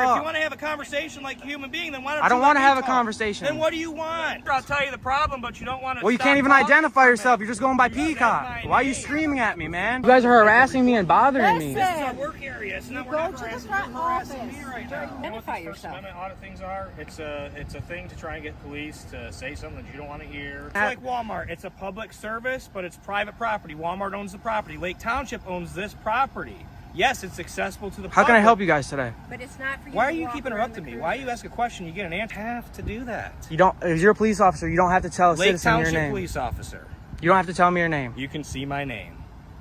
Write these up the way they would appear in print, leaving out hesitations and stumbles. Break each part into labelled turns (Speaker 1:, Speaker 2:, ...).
Speaker 1: If you want to have a conversation like a human being, then why don't you
Speaker 2: I don't want to have a
Speaker 1: talk?
Speaker 2: conversation.
Speaker 1: Then what do you want? I'll tell you the problem, but you don't want to.
Speaker 2: Well, you can't even identify yourself. You're just going by Peacock. Why are you screaming at me, man? You guys are harassing me and bothering me.
Speaker 1: This is our work area. It's not
Speaker 3: Go to the front office.
Speaker 1: me right now.
Speaker 3: Identify yourself.
Speaker 4: A lot of things are. It's a thing to try and get police to say something that you don't want to hear.
Speaker 1: It's like Walmart. It's a public service, but it's private property. Walmart owns the property. Lake Township owns this property. Yes, it's accessible to the public.
Speaker 2: How can I help you guys today?
Speaker 3: But it's not for you.
Speaker 1: Why are
Speaker 3: to
Speaker 1: you
Speaker 3: walk
Speaker 1: keep
Speaker 3: around
Speaker 1: interrupting
Speaker 3: the
Speaker 1: me? Why you ask a question, you get an answer? You have to do that.
Speaker 2: You don't. If you're a police officer, you don't have to tell a
Speaker 1: Lake
Speaker 2: citizen your
Speaker 1: Township
Speaker 2: name.
Speaker 1: police officer.
Speaker 2: You don't have to tell me your name.
Speaker 1: You can see my name.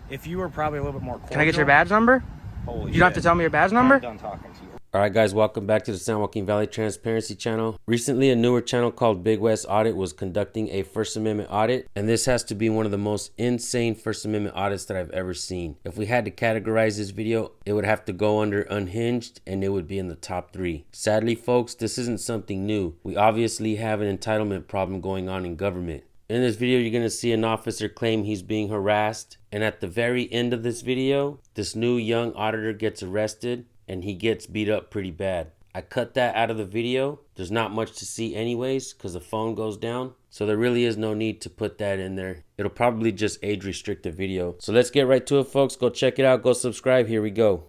Speaker 1: If you were probably a little bit more cordial.
Speaker 2: Can I get your badge number?
Speaker 1: Holy
Speaker 2: You don't have to tell me your badge number?
Speaker 1: I'm done talking to you.
Speaker 5: Alright guys, welcome back to the San Joaquin Valley Transparency channel. Recently, a newer channel called Big West Audit was conducting a First Amendment audit, and this has to be one of the most insane First Amendment audits that I've ever seen. If we had to categorize this video, it would have to go under unhinged, and it would be in the top 3. Sadly folks, this isn't something new. We obviously have an entitlement problem going on in government. In this video, you're going to see an officer claim he's being harassed, and at the very end of this video, this new young auditor gets arrested and he gets beat up pretty bad. I cut that out of the video. There's not much to see anyways because the phone goes down, so there really is no need to put that in there. It'll probably just age restrict the video. So let's get right to it folks. Go check it out, go subscribe. Here we go.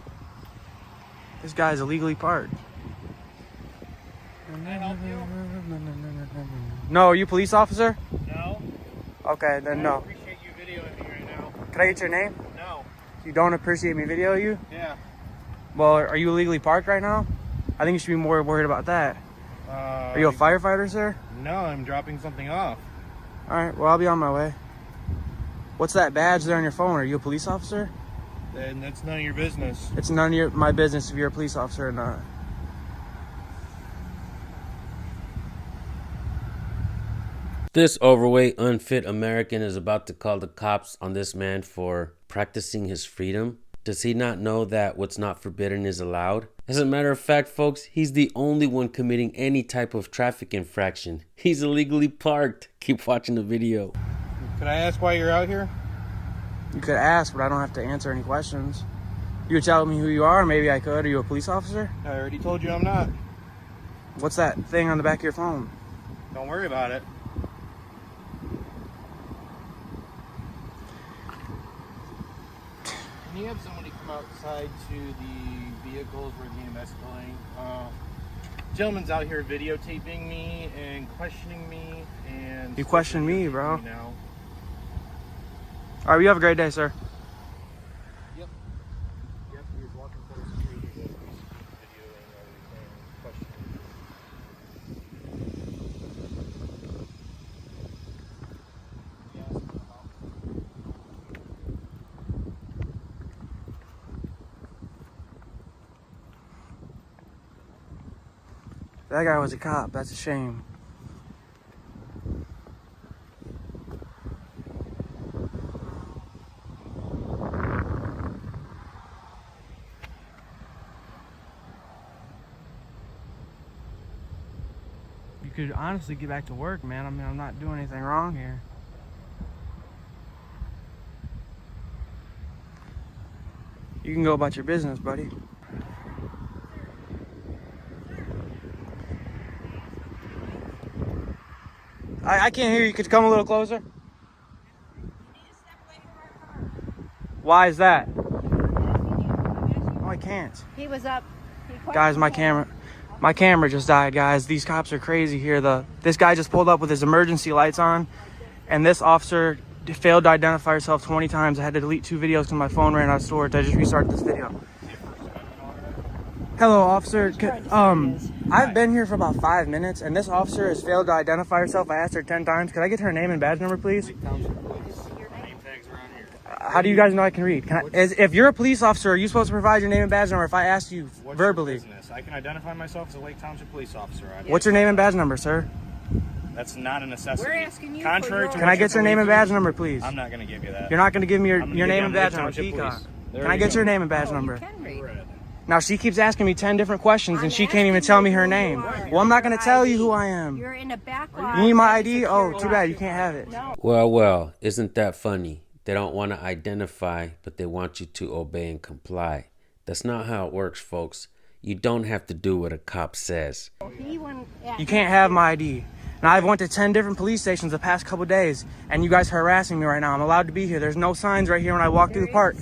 Speaker 2: This guy's illegally parked.
Speaker 4: Can I help you?
Speaker 2: No, are you a police officer?
Speaker 4: No.
Speaker 2: Okay, then
Speaker 4: I
Speaker 2: no.
Speaker 4: appreciate you videoing me right now.
Speaker 2: Can I get your name?
Speaker 4: No.
Speaker 2: You don't appreciate me video you?
Speaker 4: Yeah.
Speaker 2: Well, are you illegally parked right now? I think you should be more worried about that. Are you a firefighter, sir?
Speaker 4: No, I'm dropping something off.
Speaker 2: All right, well, I'll be on my way. What's that badge there on your phone? Are you a police officer?
Speaker 4: And that's none of your business.
Speaker 2: It's none of my business if you're a police officer or not.
Speaker 5: This overweight, unfit American is about to call the cops on this man for practicing his freedom. Does he not know that what's not forbidden is allowed? As a matter of fact, folks, he's the only one committing any type of traffic infraction. He's illegally parked. Keep watching the video.
Speaker 4: Can I ask why you're out here?
Speaker 2: You could ask, but I don't have to answer any questions. You would tell me who you are, maybe I could. Are you a police officer?
Speaker 4: I already told you I'm not.
Speaker 2: What's that thing on the back of your phone?
Speaker 4: Don't worry about it. Can you have somebody come outside to the vehicles where the EMS going? Gentleman's out here videotaping me and questioning me and...
Speaker 2: You question me, bro.
Speaker 4: Now.
Speaker 2: All right, you have a great day, sir.
Speaker 4: Yep. Yep, he was walking for the security videoing everything, questioning me.
Speaker 2: That guy was a cop. That's a shame. You could honestly get back to work, man. I mean, I'm not doing anything wrong here. You can go about your business, buddy. I can't hear you. Could you come a little closer? Why is that? Oh, I can't.
Speaker 3: He was up.
Speaker 2: Guys, my camera just died, guys. These cops are crazy here. This guy just pulled up with his emergency lights on, and this officer failed to identify herself 20 times. I had to delete 2 videos because my phone ran out of storage. I just restarted this video. Hello, officer. I've been here for about 5 minutes, and this officer has failed to identify herself. I asked her 10 times. Could I get her name and badge number, please? How do you guys know I can read? If you're a police officer, are you supposed to provide your name and badge number if I asked you verbally?
Speaker 4: I can identify myself as a Lake Township police officer.
Speaker 2: What's your name and badge number, sir?
Speaker 4: That's not a necessity.
Speaker 3: We're asking you
Speaker 4: Contrary
Speaker 3: for
Speaker 4: to
Speaker 2: Can I get your name and badge number, please?
Speaker 4: I'm not going to give you that.
Speaker 2: You're not going to give me your
Speaker 4: I'm gonna
Speaker 2: name
Speaker 4: give
Speaker 2: and
Speaker 4: you
Speaker 2: badge
Speaker 4: Lake
Speaker 2: number,
Speaker 4: Township
Speaker 2: Peacock.
Speaker 4: Police. There
Speaker 2: Can I
Speaker 4: you
Speaker 2: get
Speaker 4: go.
Speaker 2: your name and badge
Speaker 3: Oh,
Speaker 2: number?
Speaker 3: you can read.
Speaker 2: Now she keeps asking me 10 different questions, and
Speaker 3: I'm
Speaker 2: she can't even
Speaker 3: asking
Speaker 2: tell
Speaker 3: you
Speaker 2: me her
Speaker 3: who
Speaker 2: name.
Speaker 3: you are.
Speaker 2: Well, I'm not going to tell you
Speaker 3: ID.
Speaker 2: who I am.
Speaker 3: You're in a backlog.
Speaker 2: You need my ID? Oh, too bad. You can't have it.
Speaker 3: No.
Speaker 5: Well, isn't that funny? They don't want to identify, but they want you to obey and comply. That's not how it works, folks. You don't have to do what a cop says.
Speaker 2: You can't have my ID. And I've went to 10 different police stations the past couple days, and you guys are harassing me right now. I'm allowed to be here. There's no signs right here when I walk through the park.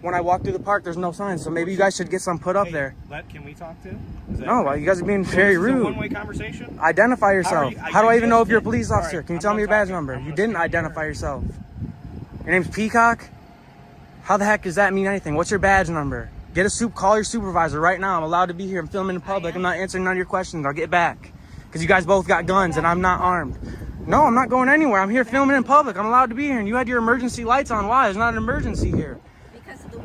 Speaker 2: When I walk through the park, there's no signs. So maybe you guys should get some put up there.
Speaker 1: Can we talk to? Is that-
Speaker 2: No, well, you guys are being very
Speaker 1: This is a
Speaker 2: rude.
Speaker 1: one-way conversation.
Speaker 2: Identify yourself. How do I even know if you're a police
Speaker 1: All
Speaker 2: officer?
Speaker 1: right,
Speaker 2: Can you
Speaker 1: I'm
Speaker 2: tell me your
Speaker 1: done
Speaker 2: badge
Speaker 1: talking.
Speaker 2: number?
Speaker 1: I'm
Speaker 2: You
Speaker 1: gonna
Speaker 2: didn't
Speaker 1: stand here.
Speaker 2: identify yourself. Your name's Peacock? How the heck does that mean anything? What's your badge number? Call your supervisor right now. I'm allowed to be here. I'm filming in public. I'm not answering none of your questions. I'll get back. Because you guys both got guns and I'm not armed. No, I'm not going anywhere. I'm here filming in public. I'm allowed to be here. And you had your emergency lights on. Why? There's not an emergency here.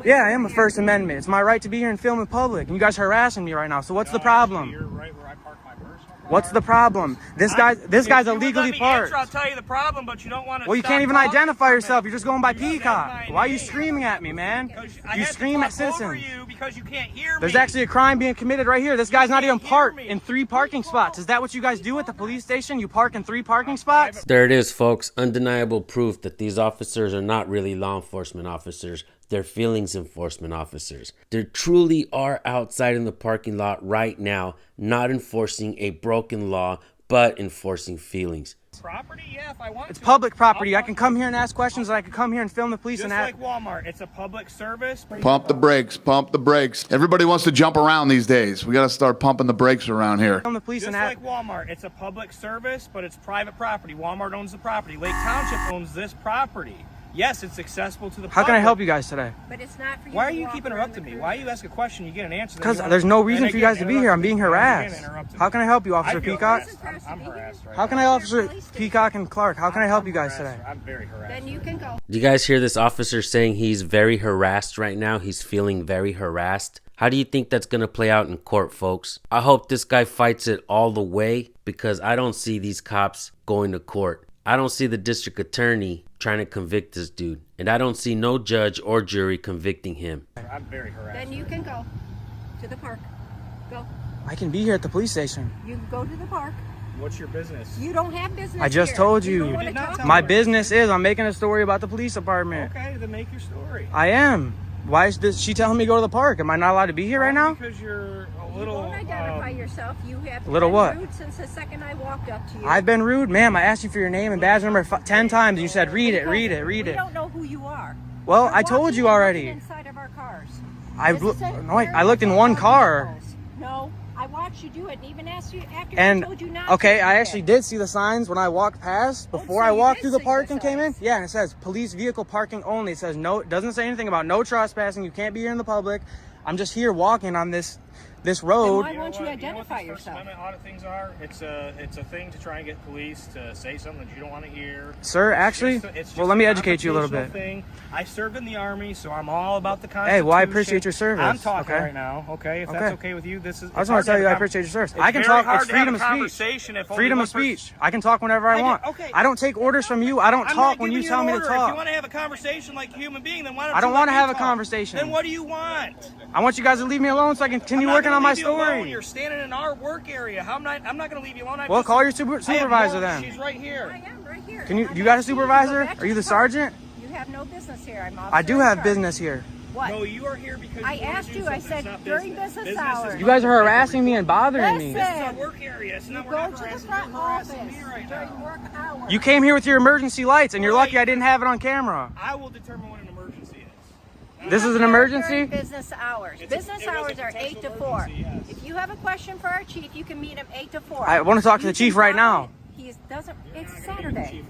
Speaker 2: Yeah, I am a First Amendment. It's my right to be here and film in public. And you guys are harassing me right now. So what's the problem?
Speaker 1: You're right where I park my personal car.
Speaker 2: What's the problem? This guy's
Speaker 1: If you would
Speaker 2: illegally
Speaker 1: let me
Speaker 2: parked.
Speaker 1: answer, I'll tell you the problem, but you don't want to.
Speaker 2: Well, you can't even identify yourself. You're just going by Peacock. Why are you screaming at me, man? You scream at citizens.
Speaker 1: You because you can't hear me.
Speaker 2: There's actually a crime being committed right here. This guy's not even
Speaker 1: can't hear
Speaker 2: parked
Speaker 1: me.
Speaker 2: in 3 parking spots. Is that what you guys do at the police station? You park in 3 parking spots?
Speaker 5: There it is, folks. Undeniable proof that these officers are not really law enforcement officers. They're feelings enforcement officers. They truly are outside in the parking lot right now, not enforcing a broken law, but enforcing feelings.
Speaker 1: Property, yeah, if I want
Speaker 2: It's
Speaker 1: to.
Speaker 2: public property.
Speaker 1: I'll
Speaker 2: I can come here and ask questions, and I can come here and film the police
Speaker 1: Just
Speaker 2: and
Speaker 1: like Walmart, it's a public service.
Speaker 6: Pump the brakes, pump the brakes. Everybody wants to jump around these days. We got to start pumping the brakes around here.
Speaker 2: film the police
Speaker 1: Just
Speaker 2: and
Speaker 1: like Walmart, it's a public service, but it's private property. Walmart owns the property. Lake Township owns this property. Yes, it's accessible to the public.
Speaker 2: How can I help you guys today?
Speaker 3: But it's not for you.
Speaker 1: Why are
Speaker 3: to
Speaker 1: you
Speaker 3: walk
Speaker 1: keep
Speaker 3: around
Speaker 1: interrupting
Speaker 3: the
Speaker 1: me? Why you ask a question, you get an answer? then
Speaker 2: Because
Speaker 1: you don't-
Speaker 2: there's no reason
Speaker 1: and
Speaker 2: for you guys to
Speaker 1: again,
Speaker 2: be here. I'm being
Speaker 1: interrupting me.
Speaker 2: harassed.
Speaker 1: Again, interrupting
Speaker 2: How
Speaker 1: me.
Speaker 2: can I help you,
Speaker 1: I
Speaker 2: Officer
Speaker 1: feel
Speaker 2: Peacock?
Speaker 1: harassed. I'm harassed right
Speaker 2: How can
Speaker 1: now.
Speaker 2: I, Officer Peacock and Clark? How can I help you guys
Speaker 1: harassed.
Speaker 2: today?
Speaker 1: I'm very harassed.
Speaker 3: Then you can go.
Speaker 5: Do you guys hear this officer saying he's very harassed right now? He's feeling very harassed. How do you think that's going to play out in court, folks? I hope this guy fights it all the way because I don't see these cops going to court. I don't see the district attorney trying to convict this dude. And I don't see no judge or jury convicting him.
Speaker 1: I'm very harassed.
Speaker 3: Then you can go to the park. Go.
Speaker 2: I can be here at the police station.
Speaker 3: You can go to the park.
Speaker 1: What's your business?
Speaker 3: You don't have business
Speaker 2: I just
Speaker 3: here.
Speaker 2: told
Speaker 3: You
Speaker 2: you.
Speaker 3: don't wanna
Speaker 1: did not
Speaker 3: talk
Speaker 1: tell
Speaker 2: My
Speaker 1: me.
Speaker 2: business is I'm making a story about the police department.
Speaker 1: Okay, then make your story.
Speaker 2: I am. Why is she telling me to go to the park? Am I not allowed to be here right now?
Speaker 1: Because you're a
Speaker 3: You
Speaker 1: little.
Speaker 3: won't identify yourself. You have
Speaker 2: Little
Speaker 3: been
Speaker 2: what?
Speaker 3: rude since the second I walked up to you.
Speaker 2: I've been rude, ma'am. I asked you for your name and badge number 10 times, and you said, "Read it, read it, read
Speaker 3: We
Speaker 2: it."
Speaker 3: don't know who you are.
Speaker 2: Well,
Speaker 3: You're
Speaker 2: I told
Speaker 3: walking
Speaker 2: you
Speaker 3: and
Speaker 2: already.
Speaker 3: looking inside of our cars.
Speaker 2: I
Speaker 3: This
Speaker 2: loo-
Speaker 3: is a
Speaker 2: no, I
Speaker 3: very
Speaker 2: looked in one
Speaker 3: bizarre
Speaker 2: car.
Speaker 3: vehicles. No, I watched you do it and even asked you after
Speaker 2: And
Speaker 3: I told you not
Speaker 2: okay,
Speaker 3: to.
Speaker 2: I actually did see the signs when I walked past before
Speaker 3: so
Speaker 2: I
Speaker 3: you
Speaker 2: walked
Speaker 3: did
Speaker 2: through the
Speaker 3: see
Speaker 2: park
Speaker 3: the
Speaker 2: and came in.
Speaker 3: signs.
Speaker 2: Yeah, and it says police vehicle parking only. It says no. It doesn't say anything about no trespassing. You can't be here in the public. I'm just here walking on this road.
Speaker 3: why won't you
Speaker 1: what
Speaker 3: identify
Speaker 1: these First
Speaker 3: yourself?
Speaker 1: Amendment audit things are? It's a thing to try and get police to say something that you don't want to hear.
Speaker 2: Sir, actually,
Speaker 1: It's
Speaker 2: well, let me
Speaker 1: a
Speaker 2: educate you a little bit.
Speaker 1: confrontational thing. I served in the Army, so I'm all about the Constitution.
Speaker 2: Hey, well, I appreciate your service,
Speaker 1: I'm talking
Speaker 2: okay?
Speaker 1: right now, okay? If
Speaker 2: Okay.
Speaker 1: that's okay with you, this is.
Speaker 2: I just want to tell you I appreciate your service. I can talk. It's freedom of speech. Freedom of speech. I can talk whenever I want.
Speaker 1: okay.
Speaker 2: I don't take orders from you. I don't
Speaker 1: I'm
Speaker 2: talk
Speaker 1: not
Speaker 2: when you
Speaker 1: giving
Speaker 2: tell
Speaker 1: an
Speaker 2: me to
Speaker 1: order. If you
Speaker 2: talk.
Speaker 1: want to have a conversation like a human being, then why don't
Speaker 2: I don't
Speaker 1: you
Speaker 2: want to
Speaker 1: let me
Speaker 2: have a
Speaker 1: talk?
Speaker 2: conversation.
Speaker 1: Then what do you want?
Speaker 2: I want you guys to leave me alone so I can continue
Speaker 1: I'm not
Speaker 2: working
Speaker 1: gonna
Speaker 2: on my
Speaker 1: leave you alone.
Speaker 2: story.
Speaker 1: You're standing in our work area. I'm not going to leave you alone.
Speaker 2: Well, call your supervisor
Speaker 1: then.
Speaker 2: then.
Speaker 1: She's right
Speaker 3: I
Speaker 1: here.
Speaker 3: am right here.
Speaker 2: Can you?
Speaker 3: I'm
Speaker 2: You got a
Speaker 3: asking you to go
Speaker 2: supervisor?
Speaker 3: back to
Speaker 2: Are you the
Speaker 3: park.
Speaker 2: sergeant?
Speaker 3: You have no business here. I'm
Speaker 2: I do
Speaker 3: officer in
Speaker 2: have
Speaker 3: charge.
Speaker 2: business here.
Speaker 3: What?
Speaker 1: No, you are here because
Speaker 3: I
Speaker 1: you wanna
Speaker 3: asked
Speaker 1: do
Speaker 3: you, I
Speaker 1: something.
Speaker 3: said
Speaker 1: It's not
Speaker 3: during
Speaker 1: business.
Speaker 3: business
Speaker 1: is
Speaker 3: hours.
Speaker 2: You guys are harassing me and bothering me.
Speaker 3: Listen.
Speaker 1: This is our work area. It's not,
Speaker 3: You
Speaker 1: we're
Speaker 3: go
Speaker 1: not
Speaker 3: to the
Speaker 1: harassing
Speaker 3: front
Speaker 1: you. You're harassing
Speaker 3: office
Speaker 1: me right
Speaker 3: during
Speaker 1: now.
Speaker 3: work hours.
Speaker 2: You came here with your emergency lights, and you're lucky I didn't have it on camera.
Speaker 1: I will determine what an emergency is.
Speaker 2: This is an
Speaker 3: During
Speaker 2: emergency?
Speaker 3: business hours.
Speaker 1: It
Speaker 3: Business
Speaker 1: was a
Speaker 3: hours are 8 to
Speaker 1: potential
Speaker 3: 4.
Speaker 1: emergency, yes.
Speaker 3: If you have a question for our chief, you can meet him 8 to 4.
Speaker 2: I wanna talk to
Speaker 3: You
Speaker 2: the chief
Speaker 3: can
Speaker 2: right
Speaker 3: call
Speaker 2: now.
Speaker 3: him. He doesn't. It's Saturday.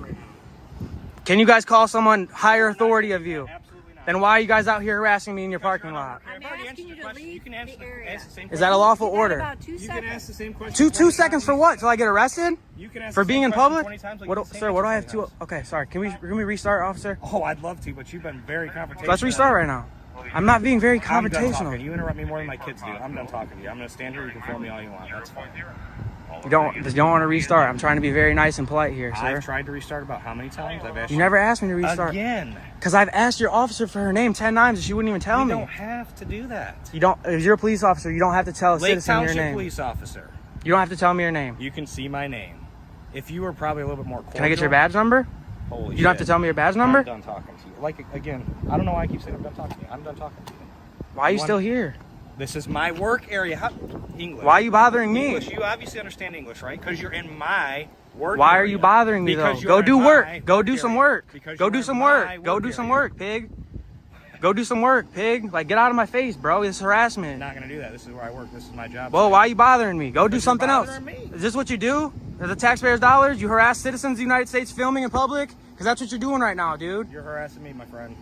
Speaker 2: Can you guys call someone higher authority of you?
Speaker 1: Absolutely not.
Speaker 2: Then why are you guys out here harassing me in your parking lot?
Speaker 3: I'm
Speaker 1: I've already
Speaker 3: asking
Speaker 1: answered
Speaker 3: you
Speaker 1: the
Speaker 3: to
Speaker 1: question.
Speaker 3: leave
Speaker 1: You can answer
Speaker 3: the area.
Speaker 1: ask the same
Speaker 2: Is that a lawful
Speaker 3: You got
Speaker 2: order?
Speaker 3: about 2
Speaker 1: You can
Speaker 3: seconds.
Speaker 1: ask the same question.
Speaker 2: 2
Speaker 1: 20
Speaker 2: seconds for
Speaker 1: times.
Speaker 2: what? Till I get arrested?
Speaker 1: You can ask
Speaker 2: For
Speaker 1: the
Speaker 2: being
Speaker 1: same
Speaker 2: in
Speaker 1: question
Speaker 2: public?
Speaker 1: 20 times, like
Speaker 2: What,
Speaker 1: you can
Speaker 2: sir, what do I have
Speaker 1: 20
Speaker 2: to?
Speaker 1: times.
Speaker 2: Okay, sorry. Can we restart, officer?
Speaker 1: Oh, I'd love to, but you've been very confrontational.
Speaker 2: Let's restart right now. I'm not being very
Speaker 1: I'm done talking.
Speaker 2: confrontational.
Speaker 1: You interrupt me more than my kids do. I'm done talking to you. I'm going to stand here. You can film me all you want. That's fine.
Speaker 2: You don't want to restart. I'm trying to be very nice and polite here,
Speaker 1: I've
Speaker 2: sir.
Speaker 1: tried to restart about how many times? I've asked
Speaker 2: You never asked me to restart.
Speaker 1: Again.
Speaker 2: Because I've asked your officer for her name 10 times and she wouldn't even tell
Speaker 1: You
Speaker 2: me.
Speaker 1: don't have to do that.
Speaker 2: You don't. If you're a police officer, you don't have to tell a
Speaker 1: Lake
Speaker 2: citizen your
Speaker 1: Township
Speaker 2: name.
Speaker 1: police officer.
Speaker 2: You don't have to tell me your name.
Speaker 1: You can see my name. If you were probably a little bit more cordial.
Speaker 2: Can I get your badge number?
Speaker 1: Holy
Speaker 2: You don't have to tell me your badge number?
Speaker 1: I'm done talking to you. Like, again, I don't know why I keep saying I'm done talking to you. I'm done talking to you.
Speaker 2: Why are you
Speaker 1: One-
Speaker 2: still here?
Speaker 1: This is my work area. English.
Speaker 2: Why are you bothering me?
Speaker 1: English. You obviously understand English, right? Because you're in my work
Speaker 2: Why
Speaker 1: area.
Speaker 2: are you bothering me though?
Speaker 1: Because
Speaker 2: Go
Speaker 1: you're
Speaker 2: do
Speaker 1: in
Speaker 2: work.
Speaker 1: my
Speaker 2: Go do
Speaker 1: area.
Speaker 2: some work.
Speaker 1: Because
Speaker 2: Go
Speaker 1: you're
Speaker 2: do
Speaker 1: in
Speaker 2: some
Speaker 1: my
Speaker 2: work. Go do some
Speaker 1: area.
Speaker 2: work, pig. Go do some work, pig. Like, get out of my face, bro. This is
Speaker 1: I'm
Speaker 2: harassment.
Speaker 1: not gonna do that. This is where I work. This is my job.
Speaker 2: Well, why are you bothering me? Go do
Speaker 1: Because you're
Speaker 2: something else.
Speaker 1: bothering me.
Speaker 2: Is this what you do? Are the taxpayers' dollars? You harass citizens of the United States filming in public? Because that's what you're doing right now, dude.
Speaker 1: You're harassing me, my friend.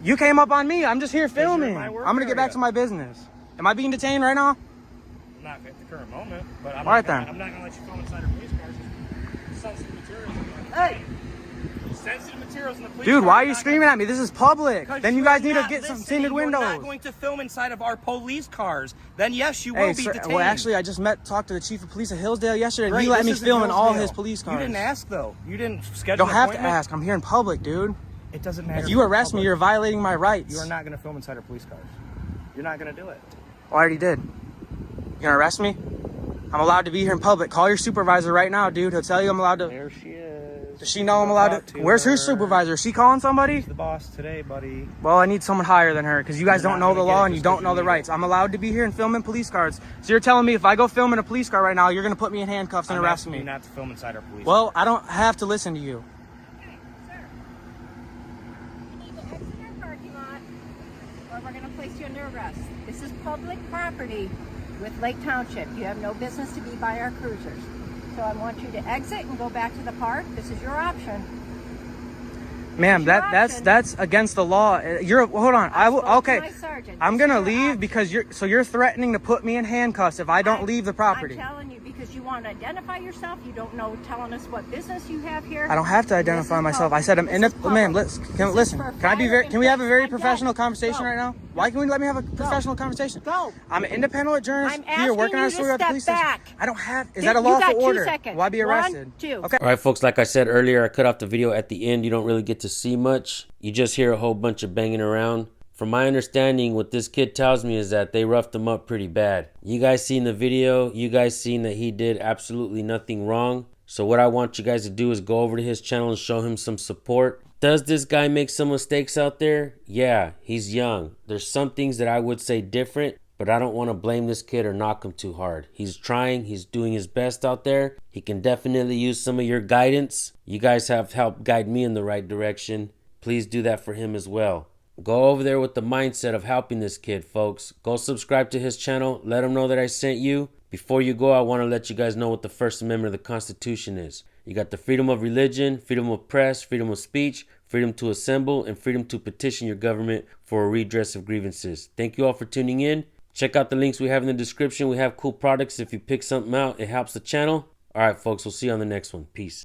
Speaker 2: You came up on me. I'm just here
Speaker 1: you're in
Speaker 2: filming.
Speaker 1: my
Speaker 2: I'm
Speaker 1: work
Speaker 2: going to get back
Speaker 1: area.
Speaker 2: to my business. Am I being detained right now?
Speaker 1: Not at the current moment, but I'm
Speaker 2: All right,
Speaker 1: not gonna,
Speaker 2: then.
Speaker 1: I'm not gonna let you film inside of police cars. Sensitive materials.
Speaker 3: Hey,
Speaker 1: Sensitive materials in the police
Speaker 2: Dude,
Speaker 1: car.
Speaker 2: why are
Speaker 1: You're
Speaker 2: you
Speaker 1: not
Speaker 2: screaming
Speaker 1: gonna-
Speaker 2: at me? This is public.
Speaker 1: Because
Speaker 2: Then you
Speaker 1: you're
Speaker 2: guys need to
Speaker 1: not
Speaker 2: get some
Speaker 1: listening.
Speaker 2: tinted
Speaker 1: You're not
Speaker 2: windows.
Speaker 1: going to film inside of our police cars. Then yes, you will
Speaker 2: Hey,
Speaker 1: be
Speaker 2: sir,
Speaker 1: detained.
Speaker 2: well, actually, I just talked to the chief of police of Hillsdale yesterday, and
Speaker 1: Great,
Speaker 2: he let
Speaker 1: this
Speaker 2: me
Speaker 1: is in
Speaker 2: film in all
Speaker 1: Hillsdale.
Speaker 2: his police cars.
Speaker 1: You didn't ask though. You didn't
Speaker 2: You
Speaker 1: schedule.
Speaker 2: don't
Speaker 1: an
Speaker 2: have to
Speaker 1: appointment.
Speaker 2: ask. I'm here in public, dude.
Speaker 1: It doesn't matter.
Speaker 2: If you
Speaker 1: It's
Speaker 2: arrest me,
Speaker 1: public.
Speaker 2: you're violating my rights.
Speaker 1: You are not going to film inside our police cars. You're not going to do it.
Speaker 2: I already did. You gonna arrest me? I'm allowed to be here in public. Call your supervisor right now, dude. He'll tell you I'm allowed to.
Speaker 1: There she is.
Speaker 2: Does she know I'm allowed
Speaker 1: Talk
Speaker 2: to?
Speaker 1: to
Speaker 2: Where's her
Speaker 1: her.
Speaker 2: supervisor? Is she calling somebody?
Speaker 1: She's the boss today, buddy.
Speaker 2: Well, I need someone higher than her because you guys
Speaker 1: You're
Speaker 2: don't
Speaker 1: not
Speaker 2: know the
Speaker 1: gonna get
Speaker 2: law
Speaker 1: it
Speaker 2: and you
Speaker 1: just
Speaker 2: don't
Speaker 1: 'cause
Speaker 2: know
Speaker 1: you
Speaker 2: the
Speaker 1: need
Speaker 2: rights. I'm allowed to be here and film in police cars. So you're telling me if I go film in a police car right now, you're gonna put me in handcuffs and
Speaker 1: I'm
Speaker 2: arrest
Speaker 1: asking
Speaker 2: me?
Speaker 1: you not to film inside our police.
Speaker 2: Well, I don't have to listen to you.
Speaker 3: okay, sir. You need to exit our parking lot, or we're going to place you under arrest. This is public property with Lake Township. You have no business to be by our cruisers. So I want you to exit and go back to the park. This is your option.
Speaker 2: Ma'am,
Speaker 3: Your
Speaker 2: that's
Speaker 3: option.
Speaker 2: against the law. You're hold on. I will
Speaker 3: spoke to
Speaker 2: okay.
Speaker 3: my sergeant.
Speaker 2: I'm
Speaker 3: This is
Speaker 2: gonna
Speaker 3: your
Speaker 2: leave
Speaker 3: option.
Speaker 2: because you're threatening to put me in handcuffs if I don't leave the property.
Speaker 3: I'm telling you because you want to identify yourself. You don't know telling us what business you have here.
Speaker 2: I don't have to identify myself. I said I'm in a ma'am. Listen, listen. Can I be very? Can we have a very professional conversation right now? Why can we let me have a professional conversation?
Speaker 3: Go.
Speaker 2: I'm an independent journalist
Speaker 3: I'm
Speaker 2: here
Speaker 3: asking
Speaker 2: working on
Speaker 3: you
Speaker 2: a
Speaker 3: to
Speaker 2: story at the
Speaker 3: step
Speaker 2: police station.
Speaker 3: back.
Speaker 2: I don't have. Is
Speaker 3: You
Speaker 2: that a
Speaker 3: got
Speaker 2: lawful
Speaker 3: 2
Speaker 2: order?
Speaker 3: seconds.
Speaker 2: Will I be arrested?
Speaker 3: 1, 2.
Speaker 2: Okay.
Speaker 5: All right, folks, like I said earlier, I cut off the video at the end. You don't really get to see much. You just hear a whole bunch of banging around. From my understanding, what this kid tells me is that they roughed him up pretty bad. You guys seen the video. You guys seen that he did absolutely nothing wrong. So what I want you guys to do is go over to his channel and show him some support. Does this guy make some mistakes out there? Yeah, he's young. There's some things that I would say different, but I don't want to blame this kid or knock him too hard. He's trying. He's doing his best out there. He can definitely use some of your guidance. You guys have helped guide me in the right direction. Please do that for him as well. Go over there with the mindset of helping this kid, folks. Go subscribe to his channel. Let him know that I sent you. Before you go, I want to let you guys know what the First Amendment of the Constitution is. You got the freedom of religion, freedom of press, freedom of speech, freedom to assemble, and freedom to petition your government for a redress of grievances. Thank you all for tuning in. Check out the links we have in the description. We have cool products. If you pick something out, it helps the channel. All right, folks, we'll see you on the next one. Peace.